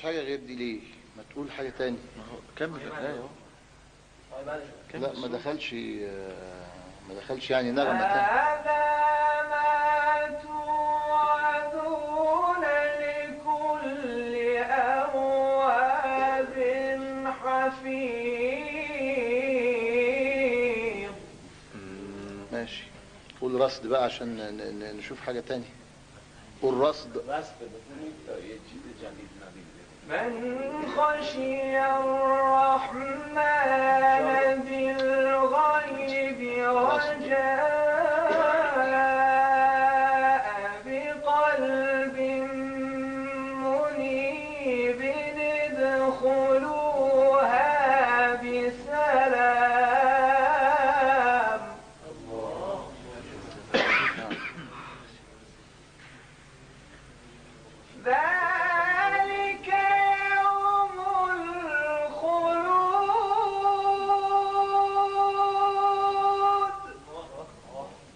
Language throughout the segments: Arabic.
حاجة غير دي ليه؟ ما تقول حاجة تاني. كمل الآية اهو. لا ما دخلش يعني نغمة تاني. هذا ما توعدون لكل أواب حفيظ. ماشي، قول رصد بقى عشان نشوف حاجة تاني. قول رصد. من خشي الرحمن بالغيب وجاء بقلب منيب ادخلوها بسلام. ذلك يوم الخلود.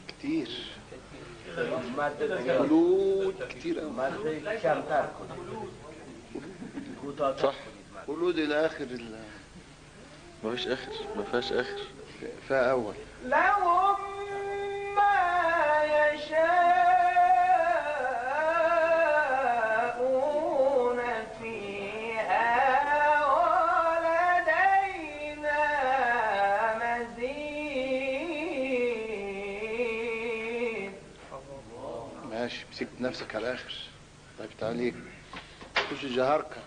كتير خلود كتير أوي. صح، خلود إلى آخر ما فيش آخر، ما فيهاش آخر. فيها أول. لهم ما يشاءون فيها ولدينا مزيد. ماشي، مسكت نفسك على الآخر. طيب تعالي خش جهاركة.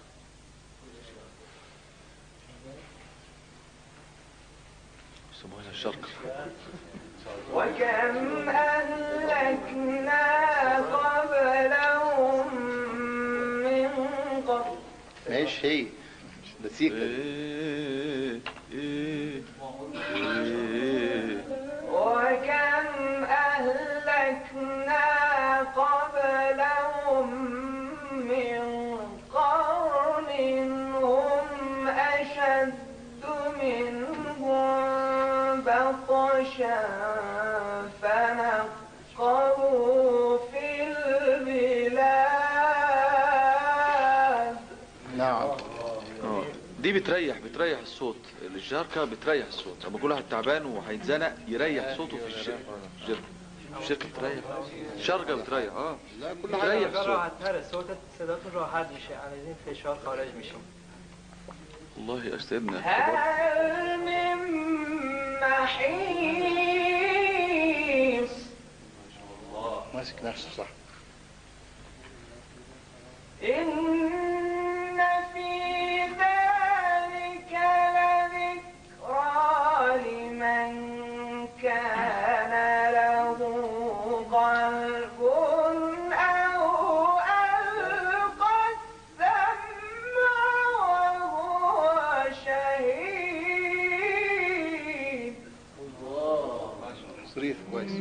سموها الشرق. وكم أهلكنا قبلهم من قرن. ماشي، هي نسيك. وكم أهلكنا قبلهم من قرن هم أشد منهم بطشا فنقبوا في البلاد. نعم. دي بتريح الصوت. الجهركة بتريح الصوت. لما كل واحد تعبان وهيتزنق يريح صوته في الشركة. الشركة بتريح. الشركة بتريح. لا، كل بتريح حاجة الصوت. راحت‌تره، صداتون راحت میشه، از این فشار خارج میشیم. والله يا سيدنا هل من محيص. ماسك نفسه صح. إن في ذلك لذكرى لمن كان له قلب أو ألقى السمع وهو شهيد. صريف كويس.